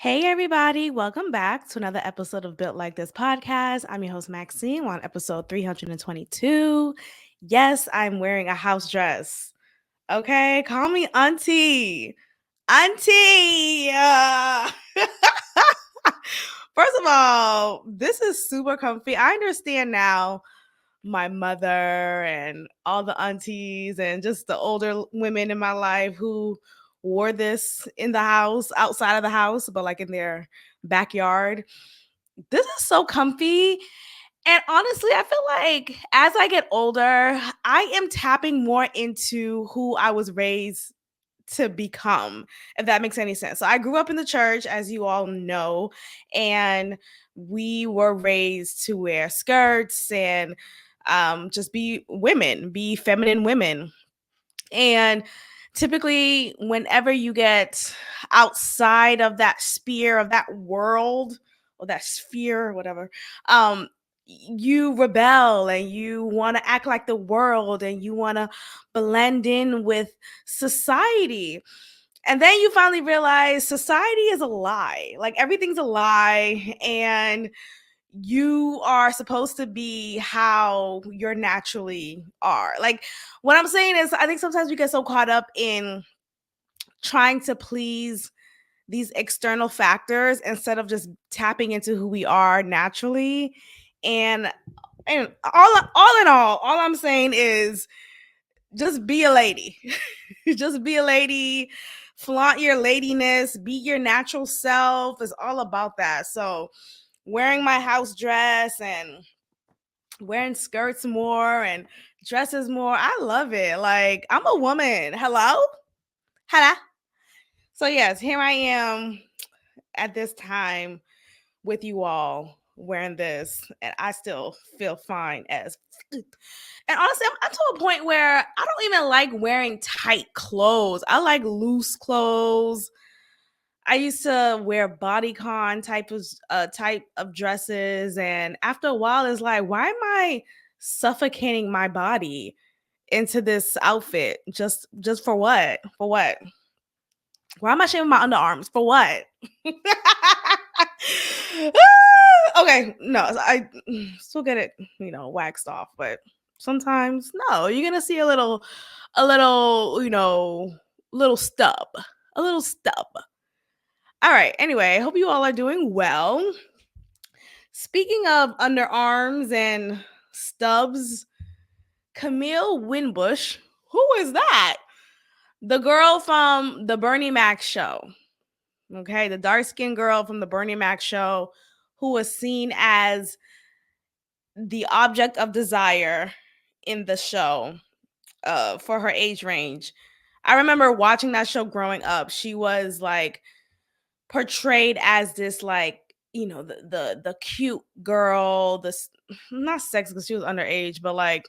Hey, everybody. Welcome back to another episode of Built Like This podcast. I'm your host, Maxine. We're on episode 322. Yes, I'm wearing a house dress. Okay, call me Auntie. Auntie. First of all, this is super comfy. I understand now my mother and all the aunties and just the older women in my life who wore this in the house, outside of the house, but like in their backyard. This is so comfy. And honestly, I feel like as I get older, I am tapping more into who I was raised to become, if that makes any sense. So I grew up in the church, as you all know, and we were raised to wear skirts and just be women, be feminine women. And typically, whenever you get outside of that sphere of that world or that sphere or whatever, you rebel and you want to act like the world and you want to blend in with society. And then you finally realize society is a lie. Like everything's a lie. And you are supposed to be how you're naturally are. Like what I'm saying is, I think sometimes we get so caught up in trying to please these external factors instead of just tapping into who we are naturally. And all in all I'm saying is just be a lady. Just be a lady, flaunt your ladiness, be your natural self. Is all about that. So wearing my house dress and wearing skirts more and dresses more, I love it. Like I'm a woman. Hello. So yes, here I am at this time with you all wearing this, and I still feel fine as. And honestly, I'm to a point where I don't even like wearing tight clothes. I like loose clothes. I used to wear bodycon type of dresses, and after a while, it's like, why am I suffocating my body into this outfit? Just for what? For what? Why am I shaving my underarms? For what? Okay, no, I still get it, waxed off, but sometimes no, you're gonna see a little, little stub, a little stub. All right. Anyway, I hope you all are doing well. Speaking of underarms and stubs, Camille Winbush, who is that? The girl from the Bernie Mac show. Okay, the dark skinned girl from the Bernie Mac show who was seen as the object of desire in the show for her age range. I remember watching that show growing up. She was like portrayed as this like the cute girl, this not sex because she was underage, but like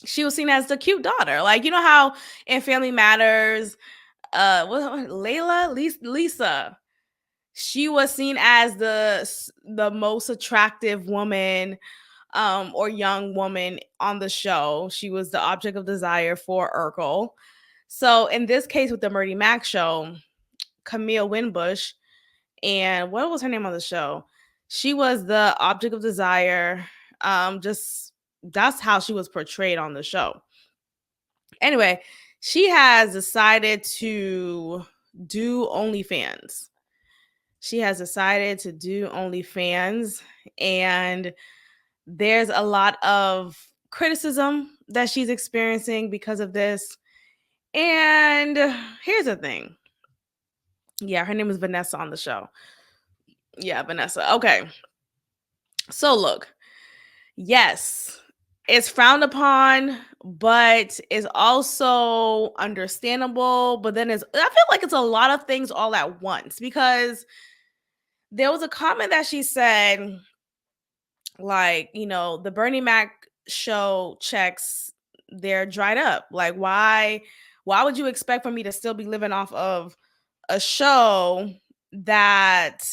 she was seen as the cute daughter. Like you know how in Family Matters, Lisa, she was seen as the most attractive woman or young woman on the show. She was the object of desire for Urkel. So in this case with the Bernie Mac show, Camille Winbush, and what was her name on the show? She was the object of desire. Just that's how she was portrayed on the show. Anyway, she has decided to do OnlyFans. She has decided to do OnlyFans, and there's a lot of criticism that she's experiencing because of this. And here's the thing. Yeah, her name is Vanessa on the show. Yeah, Vanessa. Okay. So look, yes, it's frowned upon, but it's also understandable. But then I feel like it's a lot of things all at once because there was a comment that she said, like, the Bernie Mac show checks, they're dried up. Like, why would you expect for me to still be living off of a show that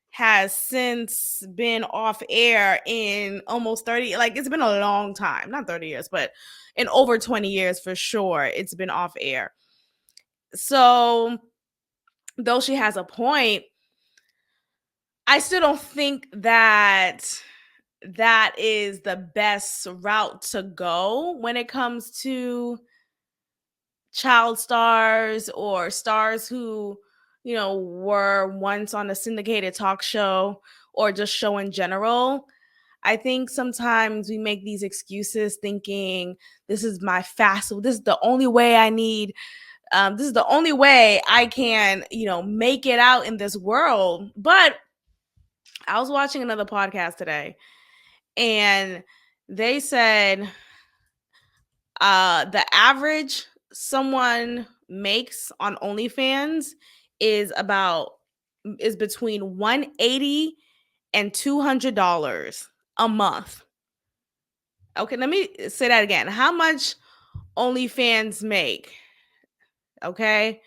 has since been off air in almost 30, like it's been a long time, not 30 years, but in over 20 years for sure, it's been off air. So though she has a point, I still don't think that that is the best route to go when it comes to child stars or stars who, were once on a syndicated talk show or just show in general. I think sometimes we make these excuses thinking this is my this is the only way I need. This is the only way I can, make it out in this world. But I was watching another podcast today and they said the average someone makes on OnlyFans is between 180 and $200 a month. Okay, let me say that again. How much OnlyFans make? Okay.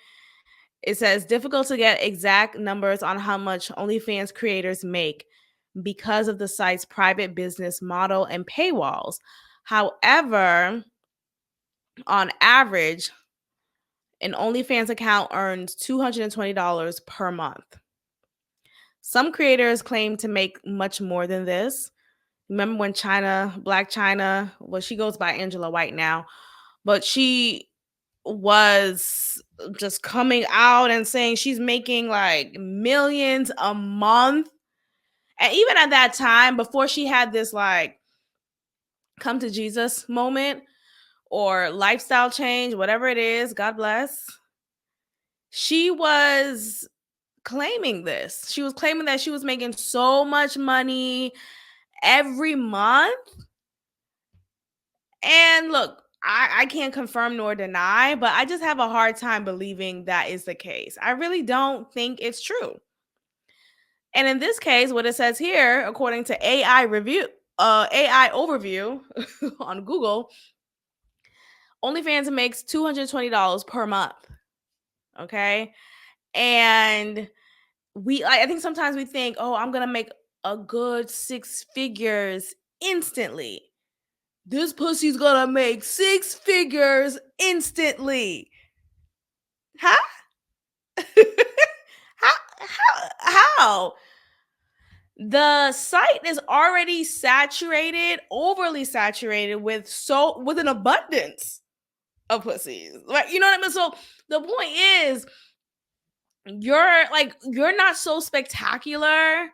It says difficult to get exact numbers on how much OnlyFans creators make because of the site's private business model and paywalls. However, on average, an OnlyFans account earns $220 per month. Some creators claim to make much more than this. Remember when Black China, well, she goes by Angela White now, but she was just coming out and saying she's making like millions a month. And even at that time, before she had this like come to Jesus moment or lifestyle change, whatever it is, God bless, she was claiming this. She was claiming that she was making so much money every month. And look, I can't confirm nor deny, but I just have a hard time believing that is the case. I really don't think it's true. And in this case, what it says here, according to AI overview on Google, OnlyFans makes $220 per month. Okay. And I think sometimes we think, oh, I'm gonna make a good 6 figures instantly. This pussy's gonna make 6 figures instantly. Huh? How? The site is already overly saturated with an abundance of pussies. Like, you know what I mean? So the point is, you're not so spectacular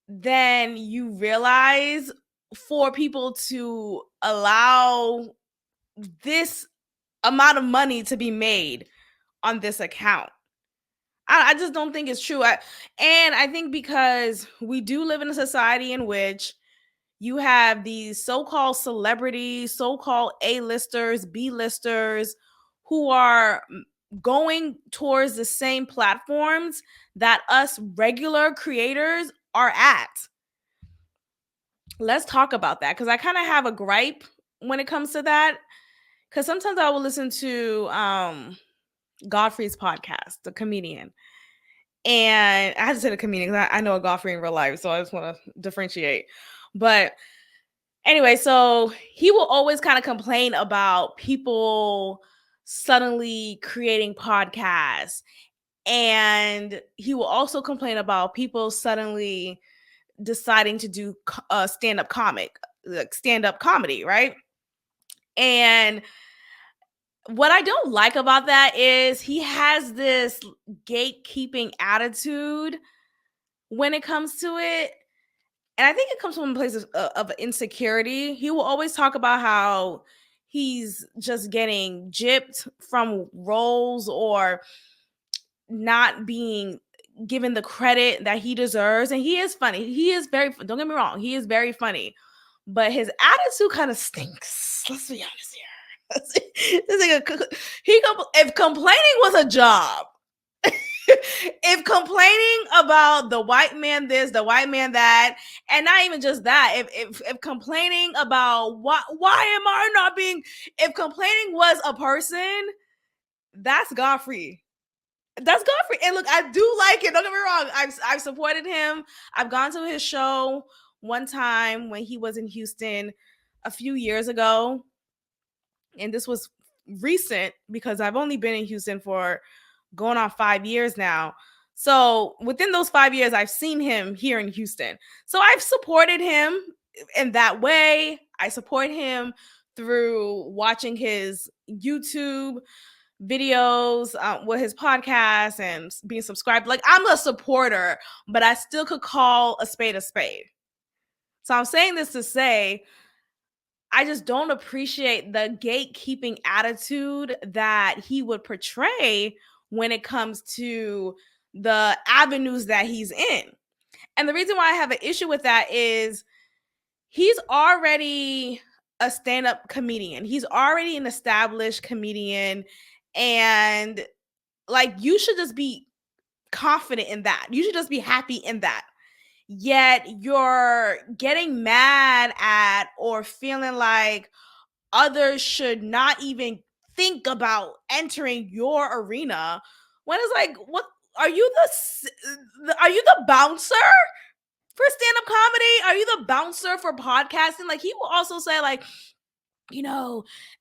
than you realize for people to allow this amount of money to be made on this account. I just don't think it's true. And I think because we do live in a society in which you have these so-called celebrities, so-called A-listers, B-listers, who are going towards the same platforms that us regular creators are at. Let's talk about that, because I kind of have a gripe when it comes to that. Because sometimes I will listen to Godfrey's podcast, the comedian. And I have to say the comedian because I know a Godfrey in real life, so I just want to differentiate. But anyway, so he will always kind of complain about people suddenly creating podcasts. And he will also complain about people suddenly deciding to do stand-up comedy, right? And what I don't like about that is he has this gatekeeping attitude when it comes to it. And I think it comes from a place of insecurity. He will always talk about how he's just getting gypped from roles or not being given the credit that he deserves. And he is funny. Don't get me wrong, he is very funny. But his attitude kind of stinks. Let's be honest here. If complaining was a job, if complaining about the white man this, the white man that, and not even just that, if complaining about why am I not being, if complaining was a person, that's Godfrey. That's Godfrey. And look, I do like it. Don't get me wrong. I've supported him. I've gone to his show one time when he was in Houston a few years ago. And this was recent because I've only been in Houston for going on 5 years now. So within those 5 years, I've seen him here in Houston. So I've supported him in that way. I support him through watching his YouTube videos, with his podcast and being subscribed. Like, I'm a supporter, but I still could call a spade a spade. So I'm saying this to say, I just don't appreciate the gatekeeping attitude that he would portray when it comes to the avenues that he's in. And the reason why I have an issue with that is he's already a stand-up comedian. He's already an established comedian. And like, you should just be confident in that. You should just be happy in that. Yet you're getting mad at or feeling like others should not even think about entering your arena, when it's like, what are you, the bouncer for stand-up comedy? Are you the bouncer for podcasting? Like, he will also say, like,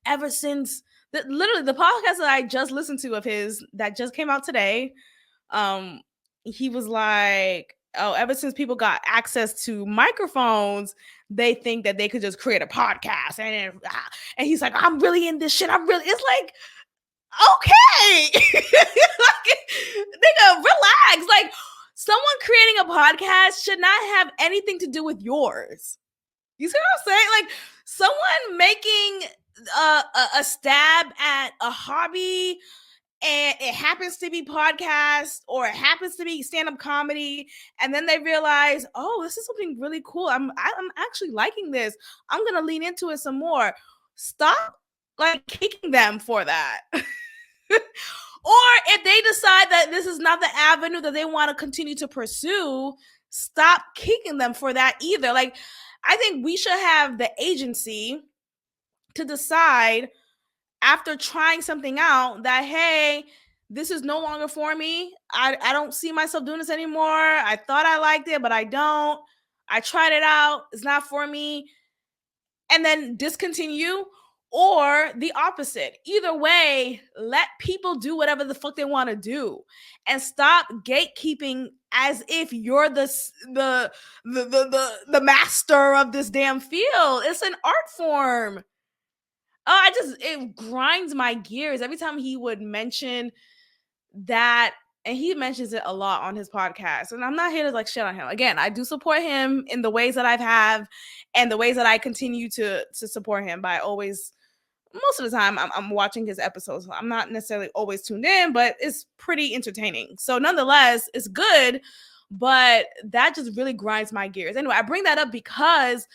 ever since literally the podcast that I just listened to of his that just came out today, he was like, oh, ever since people got access to microphones, they think that they could just create a podcast. And he's like, I'm really in this shit. It's like, okay. Like, nigga, relax. Like, someone creating a podcast should not have anything to do with yours. You see what I'm saying? Like, someone making a stab at a hobby, and it happens to be podcast or it happens to be stand-up comedy, and then they realize, oh, this is something really cool. I'm actually liking this. I'm gonna lean into it some more. Stop like kicking them for that. Or if they decide that this is not the avenue that they want to continue to pursue, stop kicking them for that either. Like, I think we should have the agency to decide after trying something out that, hey, this is no longer for me. I don't see myself doing this anymore. I thought I liked it, but I don't. I tried it out. It's not for me. And then discontinue, or the opposite. Either way, let people do whatever the fuck they want to do, and stop gatekeeping as if you're the master of this damn field. It's an art form. It grinds my gears every time he would mention that. And he mentions it a lot on his podcast. And I'm not here to like shit on him. Again, I do support him in the ways that I've have and the ways that I continue to support him by always, most of the time, I'm watching his episodes. I'm not necessarily always tuned in, but it's pretty entertaining. So nonetheless, it's good, but that just really grinds my gears. Anyway, I bring that up because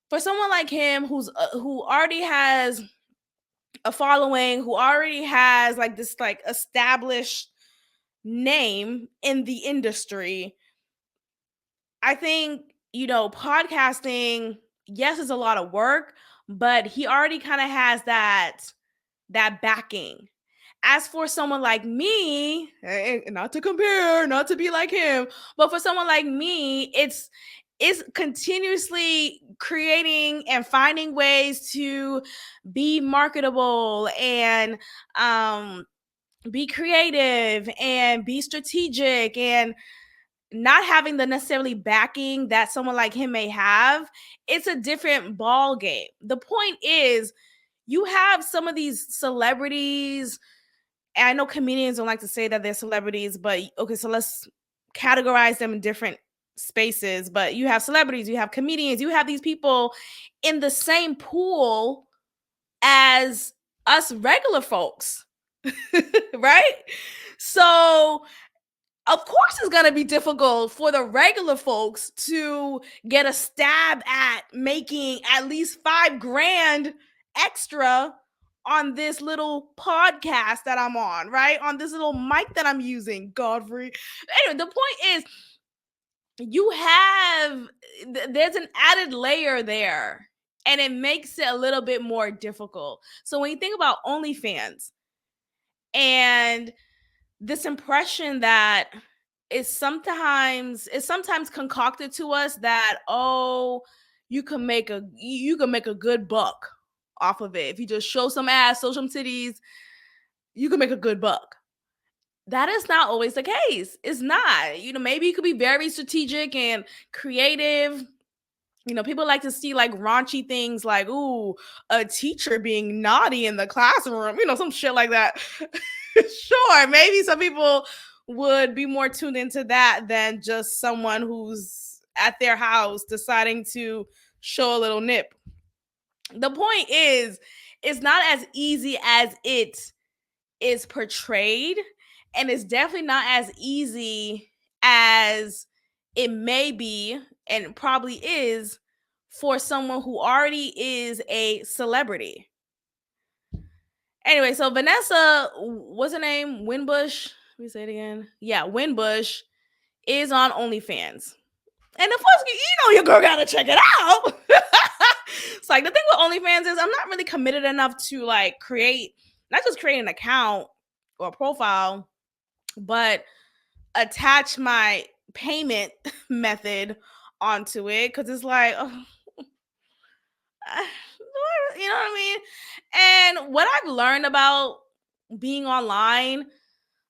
for someone like him who already has a following, who already has like this like established name in the industry, I think, podcasting, yes, is a lot of work, but he already kind of has that backing. As for someone like me, not to compare, not to be like him, but for someone like me, it's continuously creating and finding ways to be marketable and be creative and be strategic, and not having the necessarily backing that someone like him may have. It's a different ball game. The point is, you have some of these celebrities, and I know comedians don't like to say that they're celebrities, but okay, so let's categorize them in different spaces. But you have celebrities, you have comedians, you have these people in the same pool as us regular folks. Right? So of course it's going to be difficult for the regular folks to get a stab at making at least $5,000 extra on this little podcast that I'm on, right? On this little mic that I'm using, Godfrey. Anyway, the point is, there's an added layer there, and it makes it a little bit more difficult. So when you think about OnlyFans and this impression that is sometimes concocted to us that, oh, you can make a good buck off of it. If you just show some ass, show some titties, you can make a good buck. that is not always the case. It's not. Maybe you could be very strategic and creative. People like to see like raunchy things like, ooh, a teacher being naughty in the classroom, some shit like that. Sure, maybe some people would be more tuned into that than just someone who's at their house deciding to show a little nip. The point is, it's not as easy as it is portrayed, and it's definitely not as easy as it may be and probably is for someone who already is a celebrity. Anyway, so Vanessa, what's her name? Winbush. Let me say it again. Yeah, Winbush is on OnlyFans. And of course, your girl gotta check it out. It's like the thing with OnlyFans is I'm not really committed enough to like not just create an account or a profile, but attach my payment method onto it, because it's like, oh, you know what I mean? And what I've learned about being online,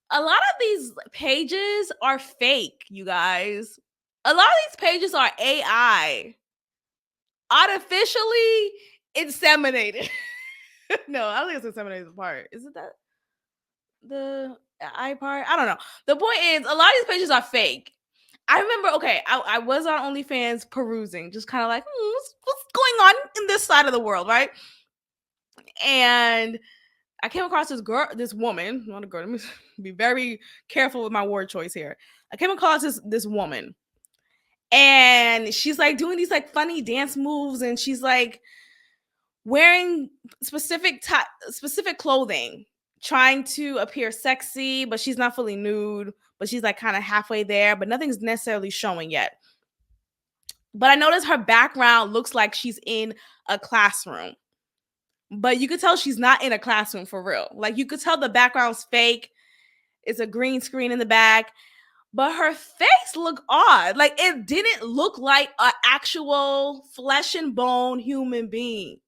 a lot of these pages are fake, you guys. A lot of these pages are AI, artificially inseminated. No, I don't think it's inseminated part. Is it that the I part? I don't know. The point is, a lot of these pages are fake. I remember, okay, I was on OnlyFans perusing, just kind of like, what's going on in this side of the world, right? And I came across this woman, not a girl. Let me be very careful with my word choice here. I came across this woman, and she's like doing these like funny dance moves, and she's like wearing specific clothing, trying to appear sexy, but she's not fully nude, but she's like kind of halfway there, but nothing's necessarily showing yet. But I noticed her background looks like she's in a classroom, but you could tell she's not in a classroom for real. Like, you could tell the background's fake. It's a green screen in the back, but her face looked odd. Like, it didn't look like an actual flesh and bone human being.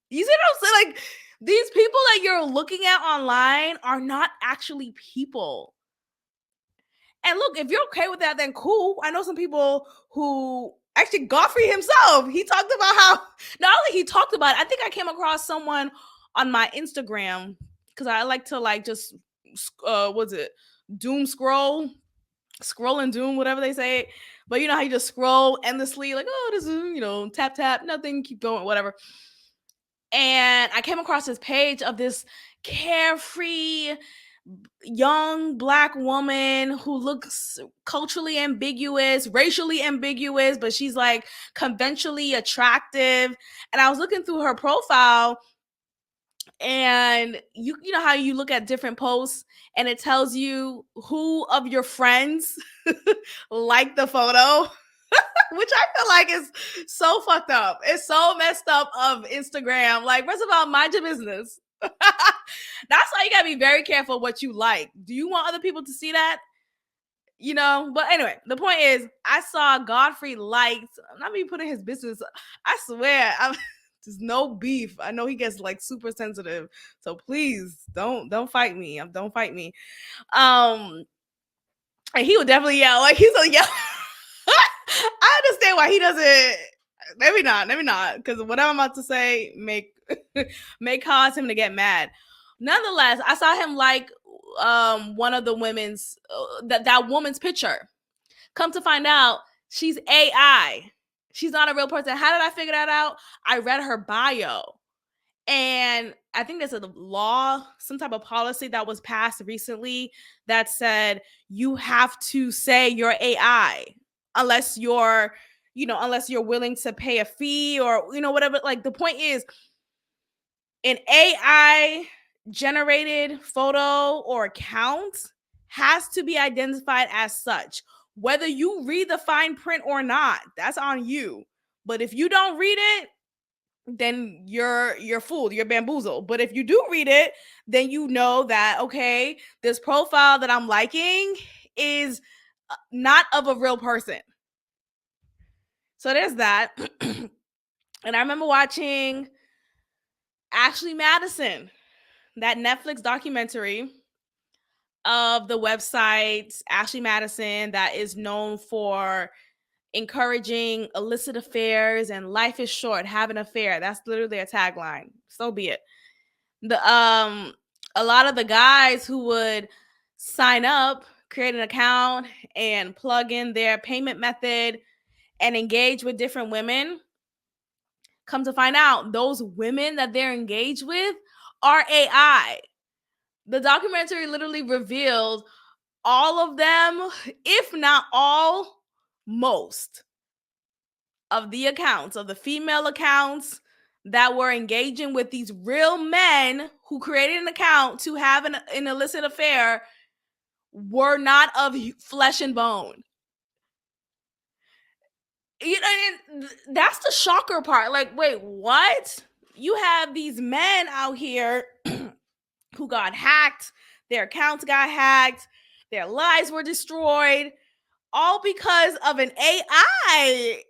You see what I'm saying? Like, these people that you're looking at online are not actually people. And look, if you're okay with that, then cool. I know some people who actually, Godfrey himself, he talked about how, not only he talked about it, I think I came across someone on my Instagram, because I like to like just, what's it? Doom scroll and doom, whatever they say. But you know how you just scroll endlessly, like, oh, this is, tap, tap, nothing, keep going, whatever. And I came across this page of this carefree young Black woman who looks culturally ambiguous, racially ambiguous, but she's like conventionally attractive. And I was looking through her profile, and you know how you look at different posts and it tells you who of your friends like the photo. Which I feel like is so fucked up. It's so messed up of Instagram. Like, first of all, mind your business. That's why you gotta be very careful what you like. Do you want other people to see that? But anyway, the point is, I saw Godfrey liked, I'm not even putting his business, I swear, there's no beef. I know he gets like super sensitive. So please don't fight me. Don't fight me. And he would definitely yell. Like, he's a yell. I understand why he doesn't. Maybe not. Because whatever I'm about to say may cause him to get mad. Nonetheless, I saw him like one of the women's that woman's picture. Come to find out, she's AI. She's not a real person. How did I figure that out? I read her bio. And I think there's a law, some type of policy that was passed recently that said you have to say you're AI unless you're willing to pay a fee or, whatever. Like, the point is, an AI generated photo or account has to be identified as such. Whether you read the fine print or not, that's on you. But if you don't read it, then you're fooled, you're bamboozled. But if you do read it, then you know that, okay, this profile that I'm liking is not of a real person. So there's that. And I remember watching Ashley Madison, that Netflix documentary of the website, Ashley Madison, that is known for encouraging illicit affairs and life is short, have an affair. That's literally a tagline. So be it. A lot of the guys who would sign up, create an account, and plug in their payment method and engage with different women, come to find out those women that they're engaged with are AI. The documentary literally revealed all of them, if not all, most of the accounts, of the female accounts that were engaging with these real men who created an account to have an illicit affair were not of flesh and bone. You know, that's the shocker part. Like, wait, what? You have these men out here who got hacked, their accounts got hacked, their lives were destroyed, all because of an AI.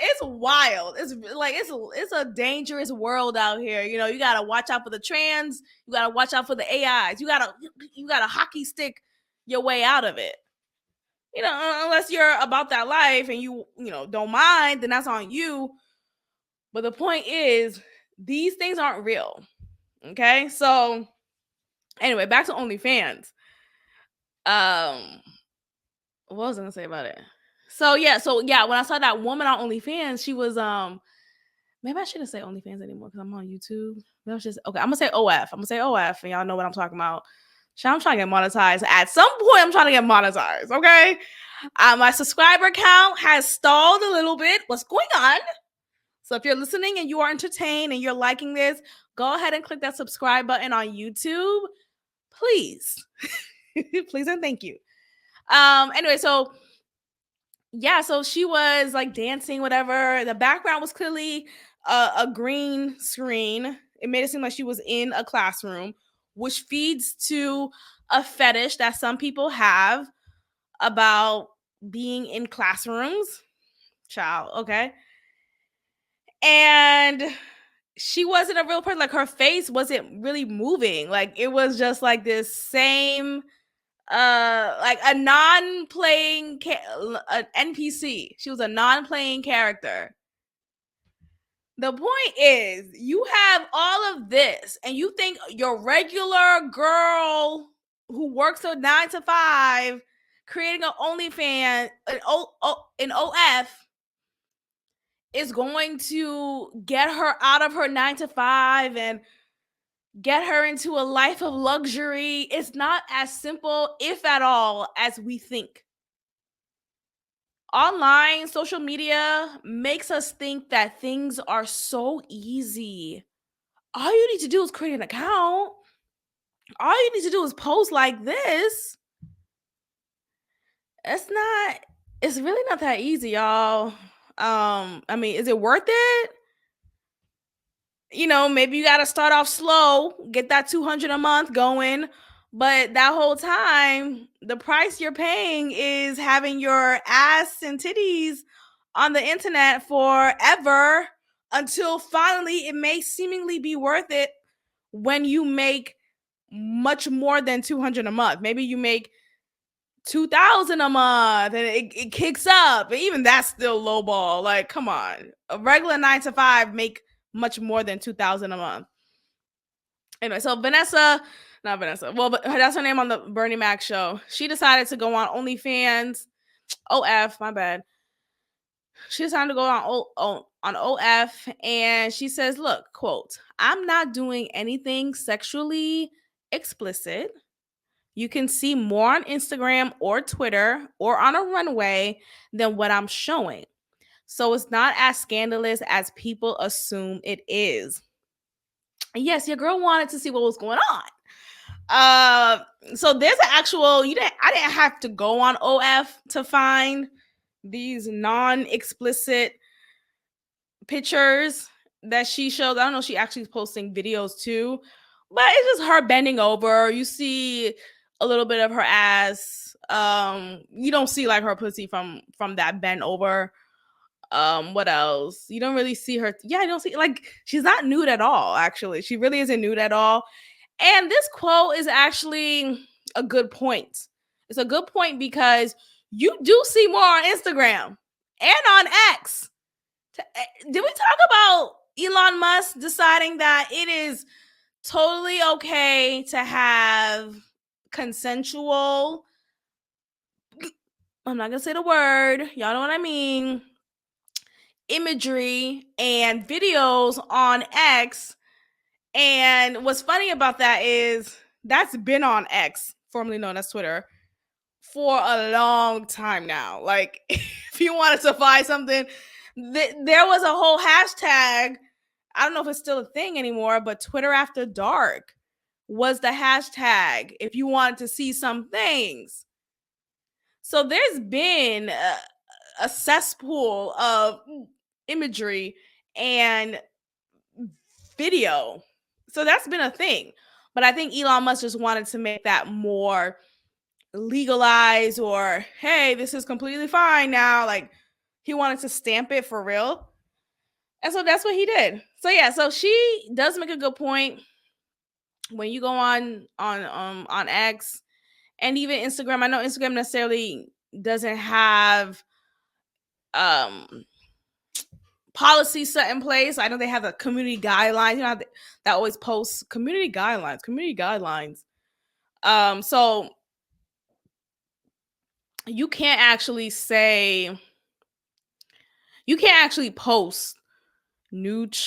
It's wild. It's like it's a dangerous world out here. You know, you gotta watch out for the trans. You gotta watch out for the AIs. You gotta hockey stick your way out of it. You know, unless you're about that life and you know don't mind, then that's on you. But the point is, these things aren't real. Okay, so anyway, back to OnlyFans. What was I gonna say about it? So yeah, when I saw that woman on OnlyFans, she was maybe I shouldn't say OnlyFans anymore because I'm on YouTube. That was just okay. I'm gonna say OF. I'm gonna say OF, and y'all know what I'm talking about. I'm trying to get monetized. At some point, I'm trying to get monetized. Okay, my subscriber count has stalled a little bit. What's going on? So if you're listening and you are entertained and you're liking this, go ahead and click that subscribe button on YouTube, please, please and thank you. Anyway, so yeah, so she was like dancing, whatever. The background was clearly a green screen. It made it seem like she was in a classroom, which feeds to a fetish that some people have about being in classrooms. Child, okay. And she wasn't a real person. Like her face wasn't really moving. Like it was just like this same like a non-playing an NPC. She was a non-playing character. The point is, you have all of this and you think your regular girl who works a 9 to 5 creating an OnlyFans, an OF is going to get her out of her 9 to 5 and get her into a life of luxury. It's not as simple, if at all, as we think. Online social media makes us think that things are so easy. All you need to do is create an account. All you need to do is post like this. It's really not that easy, y'all. I mean, is it worth it? You know, maybe you got to start off slow, get that 200 a month going, but that whole time, the price you're paying is having your ass and titties on the internet forever until finally it may seemingly be worth it when you make much more than 200 a month. Maybe you make 2,000 a month and it kicks up. But even that's still lowball. Like, come on. A regular 9 to 5 make much more than 2,000 a month. Anyway, so not Vanessa. Well, but that's her name on the Bernie Mac show. She decided to go on OnlyFans. OF, my bad. She decided to go on OF, and she says, "Look, quote, I'm not doing anything sexually explicit. You can see more on Instagram or Twitter or on a runway than what I'm showing. So it's not as scandalous as people assume it is." And yes, your girl wanted to see what was going on. So there's an actual, I didn't have to go on OF to find these non-explicit pictures that she showed. I don't know, she actually is posting videos too, but it's just her bending over. You see a little bit of her ass. You don't see like her pussy from that bend over. What else? You don't really see her. Yeah, I don't see, like, she's not nude at all, actually. She really isn't nude at all. And this quote is actually a good point. It's a good point because you do see more on Instagram and on X. Did we talk about Elon Musk deciding that it is totally okay to have consensual, I'm not going to say the word, y'all know what I mean, imagery and videos on X? And what's funny about that is that's been on X, formerly known as Twitter, for a long time now. Like, if you wanted to find something, there was a whole hashtag. I don't know if it's still a thing anymore, but Twitter After Dark was the hashtag if you wanted to see some things. So there's been a cesspool of imagery and video. So that's been a thing. But I think Elon Musk just wanted to make that more legalized, or, hey, this is completely fine now. Like, he wanted to stamp it for real. And so that's what he did. So yeah, so she does make a good point. When you go on X and even Instagram, I know Instagram necessarily doesn't have policy set in place. I know they have a community guidelines. You know, that always posts community guidelines. So you can't actually post nude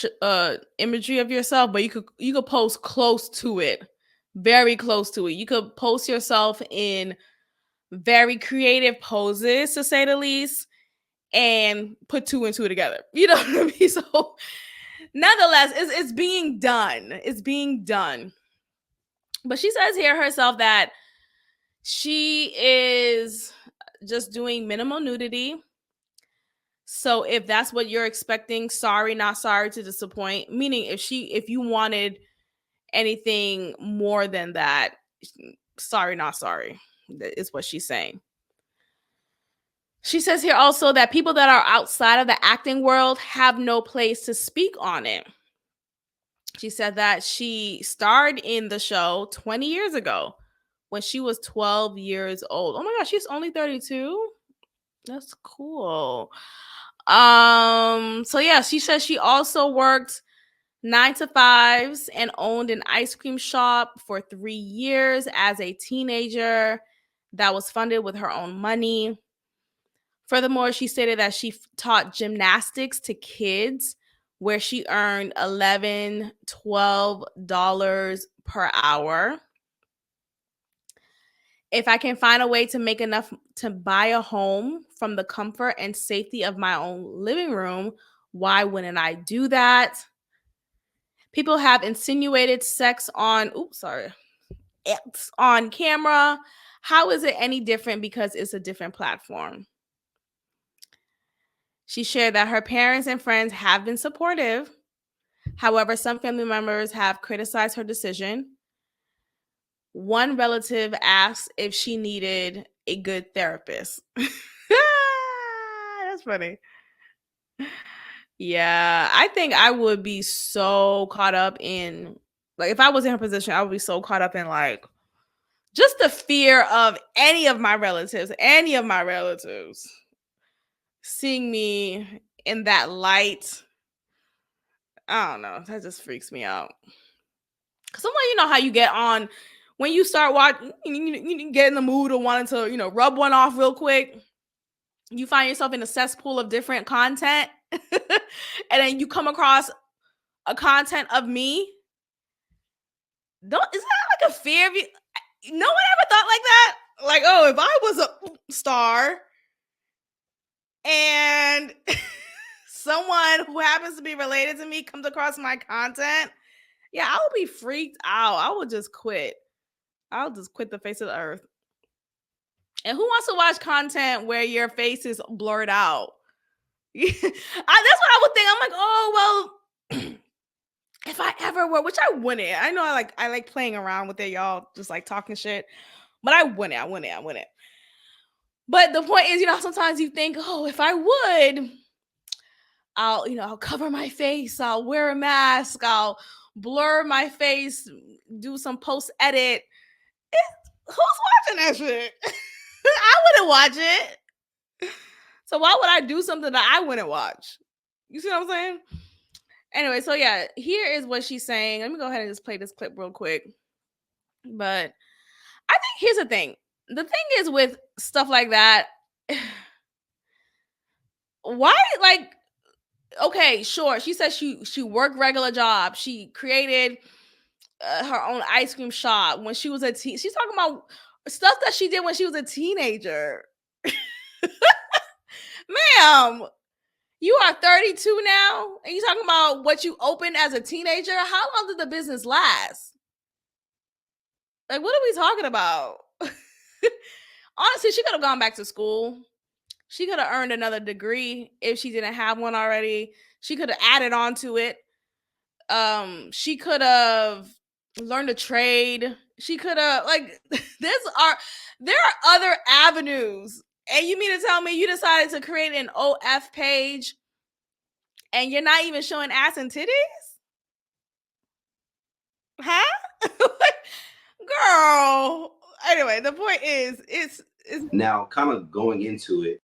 imagery of yourself, but you could post close to it, very close to it. You could post yourself in very creative poses, to say the least, and put two and two together. You know what I mean? So nonetheless, it's being done. It's being done. But she says here herself that she is just doing minimal nudity. So if that's what you're expecting, sorry, not sorry to disappoint. Meaning if you wanted anything more than that, sorry, not sorry, is what she's saying. She says here also that people that are outside of the acting world have no place to speak on it. She said that she starred in the show 20 years ago when she was 12 years old. Oh my gosh, she's only 32? That's cool. So yeah, she says she also worked 9 to 5s and owned an ice cream shop for 3 years as a teenager that was funded with her own money. Furthermore, she stated that she taught gymnastics to kids where she earned $11, $12 per hour. If I can find a way to make enough to buy a home from the comfort and safety of my own living room, why wouldn't I do that? People have insinuated sex on camera. How is it any different because it's a different platform? She shared that her parents and friends have been supportive. However, some family members have criticized her decision. One relative asked if she needed a good therapist. That's funny. Yeah, I think I would be so caught up in, like, if I was in her position, I would be so caught up in, like, just the fear of any of my relatives seeing me in that light. I don't know. That just freaks me out. Because sometimes, you know how you get on when you start watching, you get in the mood of wanting to, rub one off real quick. You find yourself in a cesspool of different content. And then you come across a content of me. Isn't that like a fear of you? No one ever thought like that. Like, oh, if I was a star and someone who happens to be related to me comes across my content, yeah, I would be freaked out. I would just quit. I'll just quit the face of the earth. And who wants to watch content where your face is blurred out? That's what I would think. I'm like, oh, well, if I ever were, which I wouldn't. I know I like playing around with it, y'all, just like talking shit. But I wouldn't. But the point is, sometimes you think, oh, if I would, I'll cover my face. I'll wear a mask. I'll blur my face, do some post edit. Who's watching that shit? I wouldn't watch it. So why would I do something that I wouldn't watch? You see what I'm saying? Anyway, so yeah, here is what she's saying. Let me go ahead and just play this clip real quick. But I think here's the thing. The thing is with stuff like that, why, like, okay, sure. She says she worked regular job. She created her own ice cream shop when she was a teen. She's talking about stuff that she did when she was a teenager. Ma'am, you are 32 now, and you're talking about what you opened as a teenager. How long did the business last? Like, what are we talking about? Honestly, she could have gone back to school. She could have earned another degree if she didn't have one already. She could have added on to it. She could have learned a trade. She could have, like, there are other avenues. And you mean to tell me you decided to create an OF page and you're not even showing ass and titties? Huh? Girl. Anyway, the point is, it's now kind of going into it.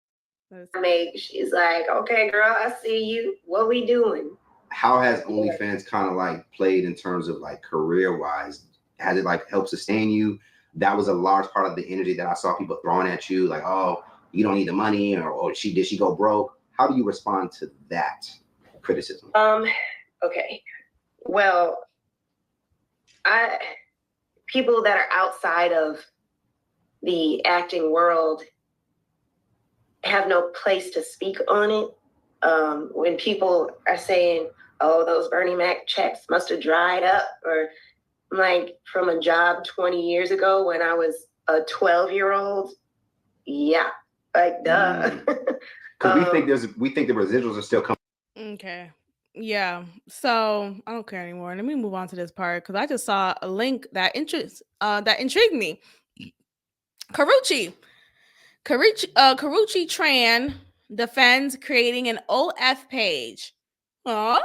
She's like, okay, girl, I see you. What we doing? How has OnlyFans kind of like played in terms of like career wise? Has it like helped sustain you? That was a large part of the energy that I saw people throwing at you, like, oh, you don't need the money, or did she go broke? How do you respond to that criticism? Okay. Well, people that are outside of the acting world have no place to speak on it. When people are saying, oh, those Bernie Mac checks must have dried up, or like from a job 20 years ago when I was a 12-year-old. Yeah, like duh. Because we think the residuals are still coming. okay. Yeah. So I don't care anymore. Let me move on to this part because I just saw a link that intrigued me. Karuchi Tran defends creating an OF page. Huh?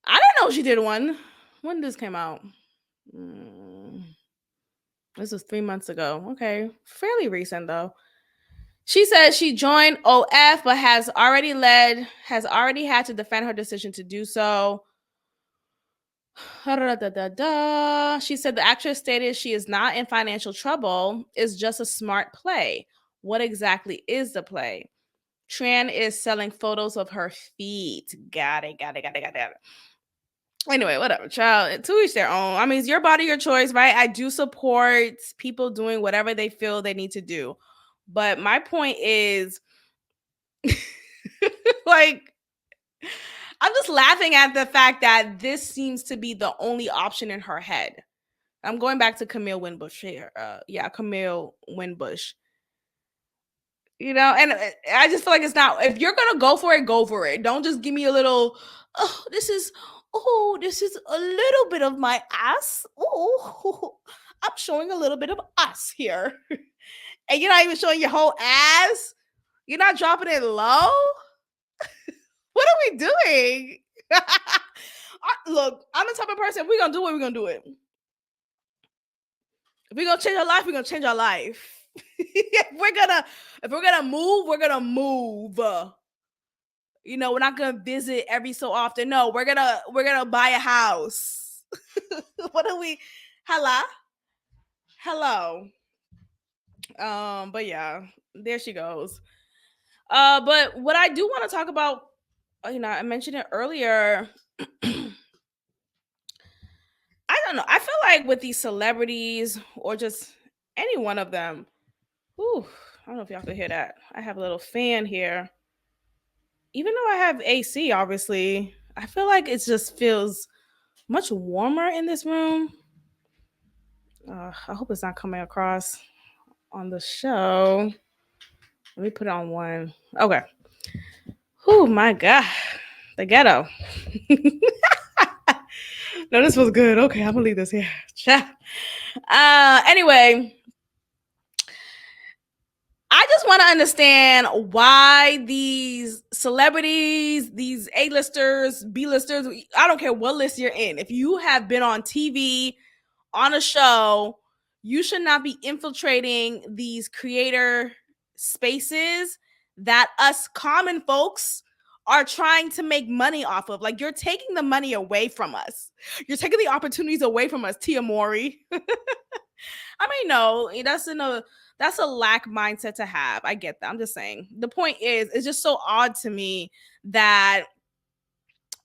I didn't know she did one. When did this came out? This was 3 months ago. Okay. Fairly recent though. She says she joined OF, but has already had to defend her decision to do so. She said the actress stated she is not in financial trouble. It's just a smart play. What exactly is the play? Tran is selling photos of her feet. Got it. Anyway, whatever, child. To each their own. I mean, it's your body, your choice, right? I do support people doing whatever they feel they need to do. But my point is, like, I'm just laughing at the fact that this seems to be the only option in her head. I'm going back to Camille Winbush here. Camille Winbush. You know, and I just feel like it's not, if you're going to go for it. Don't just give me a little, this is a little bit of my ass. Oh, I'm showing a little bit of ass here. And you're not even showing your whole ass. You're not dropping it low. What are we doing? Look, I'm the type of person, if we're going to do it, we're going to do it. If we're going to change our life, we're going to change our life. if we're gonna move, we're gonna move. You know, we're not gonna visit every so often. No, we're gonna buy a house. What are we? Hello. But yeah, there she goes. But what I do want to talk about, you know, I mentioned it earlier. I don't know. I feel like with these celebrities or just any one of them, I don't know if y'all could hear that. I have a little fan here. Even though I have AC, obviously, I feel like it just feels much warmer in this room. I hope it's not coming across on the show. Let me put it on one. Okay. Oh my God. The ghetto. No, this was good. Okay, I'm gonna leave this here. Anyway, I just want to understand why these celebrities, these A-listers, B-listers, I don't care what list you're in. If you have been on TV, on a show, you should not be infiltrating these creator spaces that us common folks are trying to make money off of. Like, you're taking the money away from us. You're taking the opportunities away from us, Tia Mori. I mean, no, that's a lack mindset to have. I get that. I'm just saying. The point is, it's just so odd to me that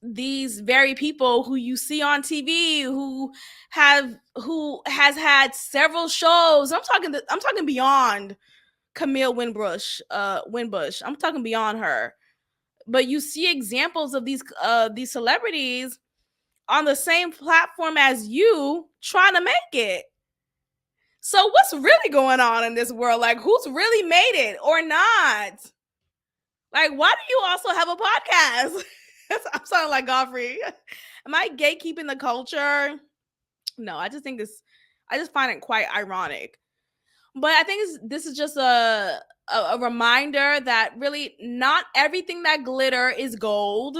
these very people who you see on TV who has had several shows. I'm talking beyond Camille Winbush. I'm talking beyond her. But you see examples of these celebrities on the same platform as you trying to make it. So what's really going on in this world? Like, who's really made it or not? Like, why do you also have a podcast? I'm sounding like Godfrey. Am I gatekeeping the culture? No, I just find it quite ironic. But I think this is just a reminder that really not everything that glitter is gold.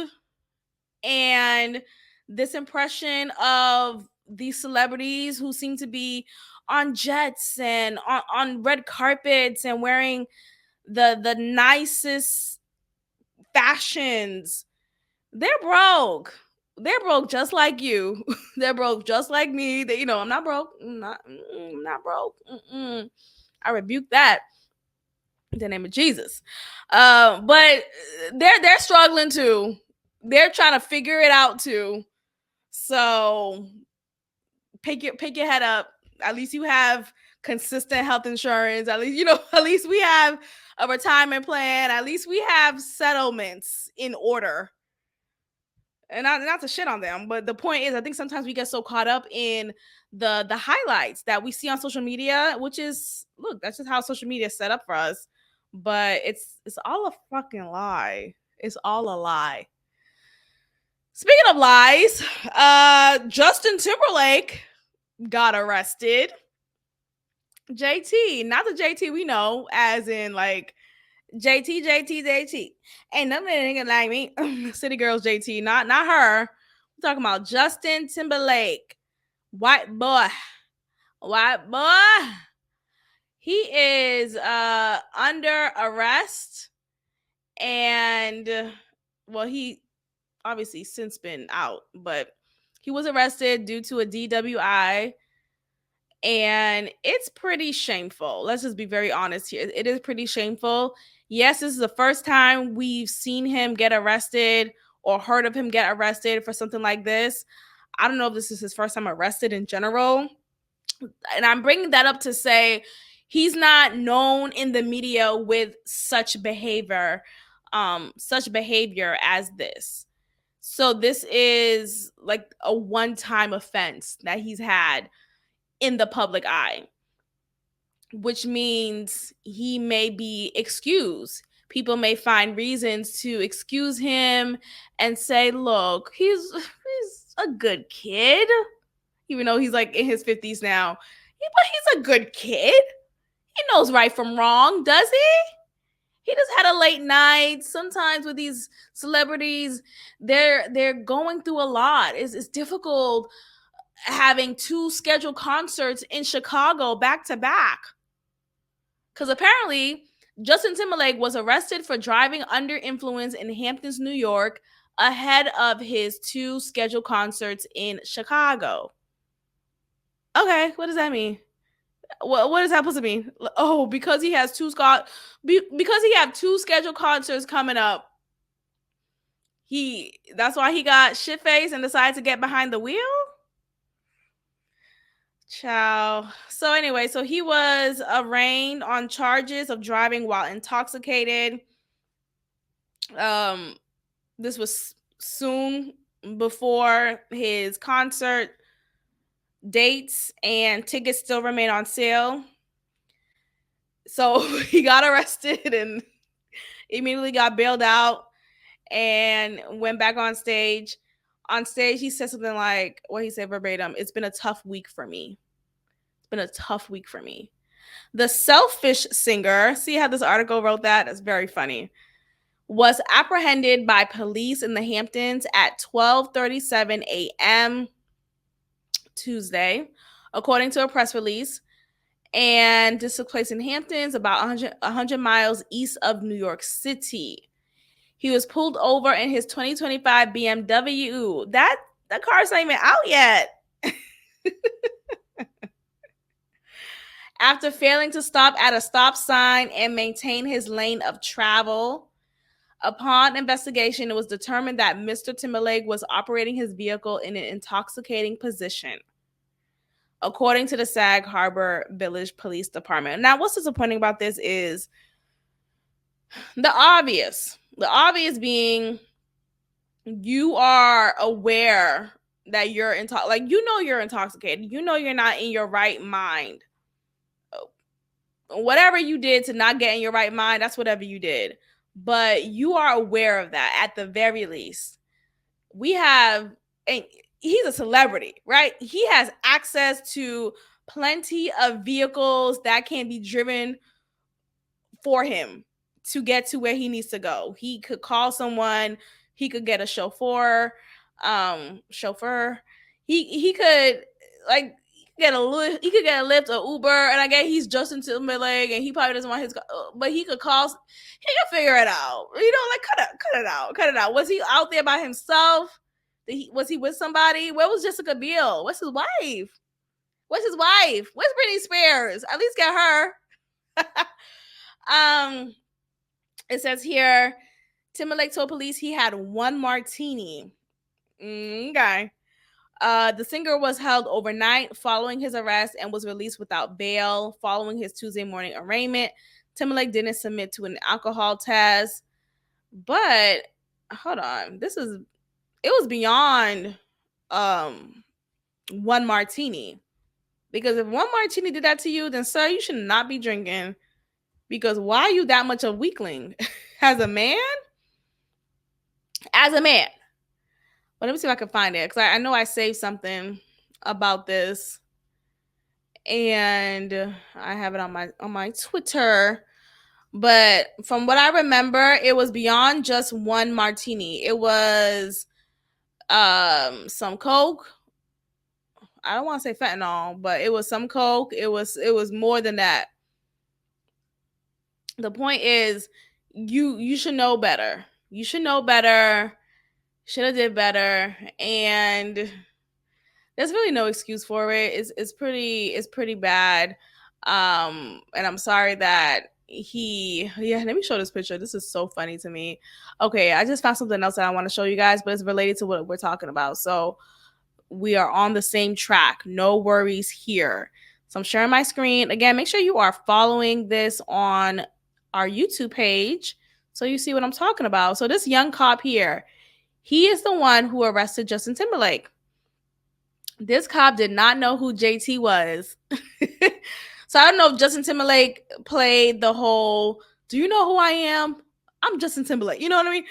And this impression of these celebrities who seem to be on jets and on red carpets and wearing the nicest fashions, they're broke. They're broke just like you. They're broke just like me. I'm not broke. I'm not broke. I rebuke that in the name of Jesus. But they're struggling too. They're trying to figure it out too. So pick your head up. At least you have consistent health insurance. At least we have a retirement plan. At least we have settlements in order. And not to shit on them, but the point is, I think sometimes we get so caught up in the highlights that we see on social media, which is, look, that's just how social media is set up for us. But it's all a fucking lie. It's all a lie. Speaking of lies, Justin Timberlake got arrested. JT, not the JT we know, as in like JT. Ain't nothing nigga like me. City Girls JT, not her. I'm talking about Justin Timberlake. White boy. He is under arrest, and well, he obviously since been out, but he was arrested due to a DWI. And it's pretty shameful. Let's just be very honest here. It is pretty shameful. Yes, this is the first time we've seen him get arrested or heard of him get arrested for something like this. I don't know if this is his first time arrested in general. And I'm bringing that up to say he's not known in the media with such behavior as this. So this is like a one-time offense that he's had in the public eye, which means he may be excused. People may find reasons to excuse him and say, look, he's a good kid, even though he's like in his 50s now. But he's a good kid. He knows right from wrong, does he? He just had a late night. Sometimes with these celebrities, they're going through a lot. It's difficult having 2 scheduled concerts in Chicago back to back. Because apparently, Justin Timberlake was arrested for driving under influence in Hamptons, New York, ahead of his 2 scheduled concerts in Chicago. Okay, what does that mean? What is that supposed to mean? Oh, because he has 2 scheduled concerts coming up. That's why he got shit-faced and decided to get behind the wheel? Ciao. So anyway, so he was arraigned on charges of driving while intoxicated. This was soon before his concert dates, and tickets still remain on sale. So he got arrested and immediately got bailed out and went back on stage. On stage, he said something like, what he said verbatim, "It's been a tough week for me. It's been a tough week for me." The selfish singer, see how this article wrote that? That's very funny, was apprehended by police in the Hamptons at 12:37 a.m. Tuesday, according to a press release. And this took place in Hamptons, about 100 miles east of New York City. He was pulled over in his 2025 BMW. That car's not even out yet. After failing to stop at a stop sign and maintain his lane of travel. Upon investigation, it was determined that Mr. Timberlake was operating his vehicle in an intoxicating position, according to the Sag Harbor Village Police Department. Now, what's disappointing about this is the obvious. The obvious being you are aware that you're you're intoxicated. You know you're not in your right mind. Whatever you did to not get in your right mind, that's whatever you did. But you are aware of that at the very least. And he's a celebrity, right? He has access to plenty of vehicles that can be driven for him to get to where he needs to go. He could call someone, he could get a chauffeur. He could get a Lyft or Uber, and I guess he's Justin Timberlake, and he probably doesn't want his, but he could call. He can figure it out. Cut it out. Was he out there by himself? Was he with somebody? Where was Jessica Biel? Where's his wife? Where's Britney Spears? At least get her. It says here, Timberlake told police he had one martini. Okay. The singer was held overnight following his arrest and was released without bail following his Tuesday morning arraignment. Timberlake didn't submit to an alcohol test, but hold on, it was beyond one martini, because if one martini did that to you, then sir, you should not be drinking, because why are you that much a weakling? As a man. But let me see if I can find it, because I know I saved something about this, and I have it on my Twitter. But from what I remember, it was beyond just one martini. It was some coke. I don't want to say fentanyl, but it was some coke. It was more than that. The point is, you should know better. You should know better. Should have did better, and there's really no excuse for it. It's pretty bad. And I'm sorry that let me show this picture. This is so funny to me. Okay, I just found something else that I want to show you guys, but it's related to what we're talking about. So we are on the same track. No worries here. So I'm sharing my screen. Again, make sure you are following this on our YouTube page so you see what I'm talking about. So this young cop here, he is the one who arrested Justin Timberlake. This cop did not know who JT was. So I don't know if Justin Timberlake played the whole, do you know who I am? I'm Justin Timberlake. You know what I mean?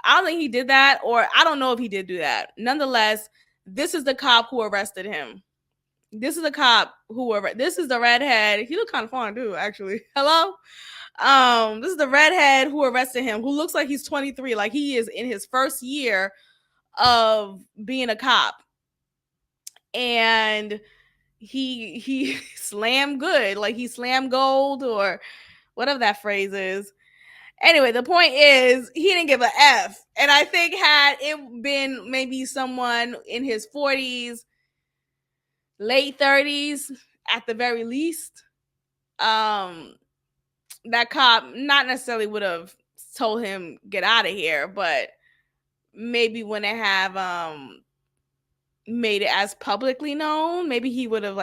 I don't think he did that, or I don't know if he did do that. Nonetheless, this is the cop who arrested him. This is the redhead. He looked kind of fun too, actually. Hello? This is the redhead who arrested him, who looks like he's 23, like he is in his first year of being a cop. And he slammed good, like he slammed gold, or whatever that phrase is. Anyway, the point is, he didn't give a F. And I think had it been maybe someone in his 40s, late 30s, at the very least, that cop not necessarily would have told him get out of here, but maybe when they have made it as publicly known, maybe he would have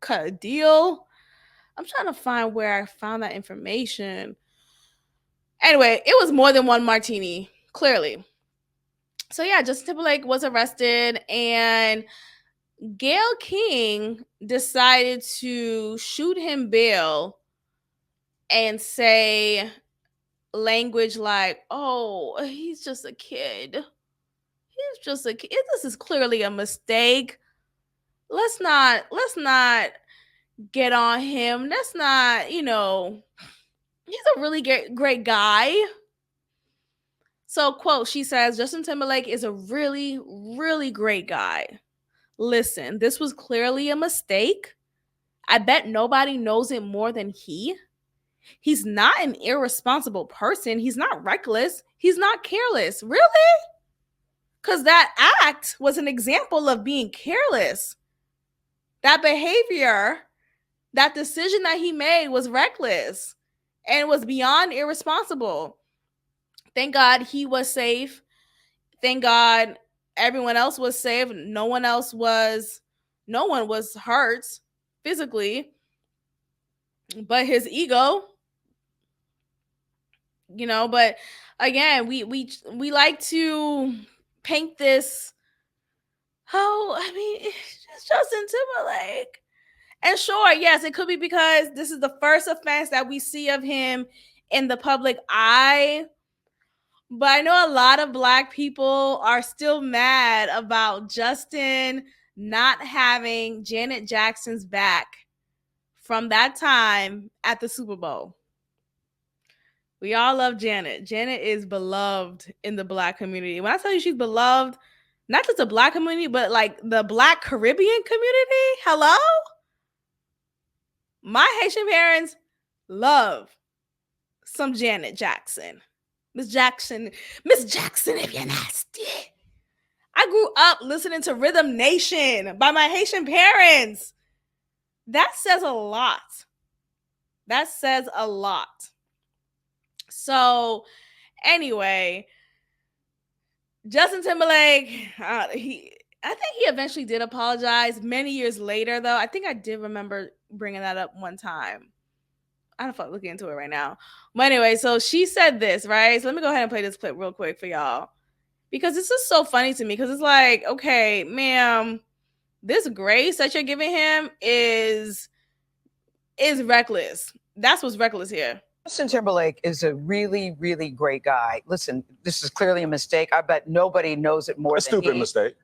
cut a deal. I'm trying to find where I found that information. Anyway, it was more than one martini, clearly. So yeah, Justin Timberlake was arrested, and Gayle King decided to shoot him bail and say language like, "Oh, he's just a kid. He's just a kid. This is clearly a mistake. Let's not get on him. That's not, he's a really great guy. So, quote, she says, Justin Timberlake is a really, really great guy. Listen, this was clearly a mistake. I bet nobody knows it more than he. He's not an irresponsible person. He's not reckless. He's not careless. Really? Because that act was an example of being careless. That behavior, that decision that he made was reckless and was beyond irresponsible. Thank God he was safe. Thank God everyone else was safe. No one was hurt physically. But his ego, but again, we like to paint this, it's Justin Timberlake. And sure, yes, it could be because this is the first offense that we see of him in the public eye. But I know a lot of Black people are still mad about Justin not having Janet Jackson's back from that time at the Super Bowl. We all love Janet. Janet is beloved in the Black community. When I tell you she's beloved, not just the Black community, but like the Black Caribbean community. Hello? My Haitian parents love some Janet Jackson. Miss Jackson, if you're nasty. I grew up listening to Rhythm Nation by my Haitian parents. That says a lot. So, anyway, Justin Timberlake, I think he eventually did apologize many years later, though. I think I did remember bringing that up one time. I don't know if I'm looking into it right now. But anyway, so she said this, right? So let me go ahead and play this clip real quick for y'all. Because this is so funny to me. Because it's like, okay, ma'am, this grace that you're giving him is reckless. That's what's reckless here. Justin Timberlake is a really, really great guy. Listen, this is clearly a mistake. I bet nobody knows it more than he. A stupid mistake.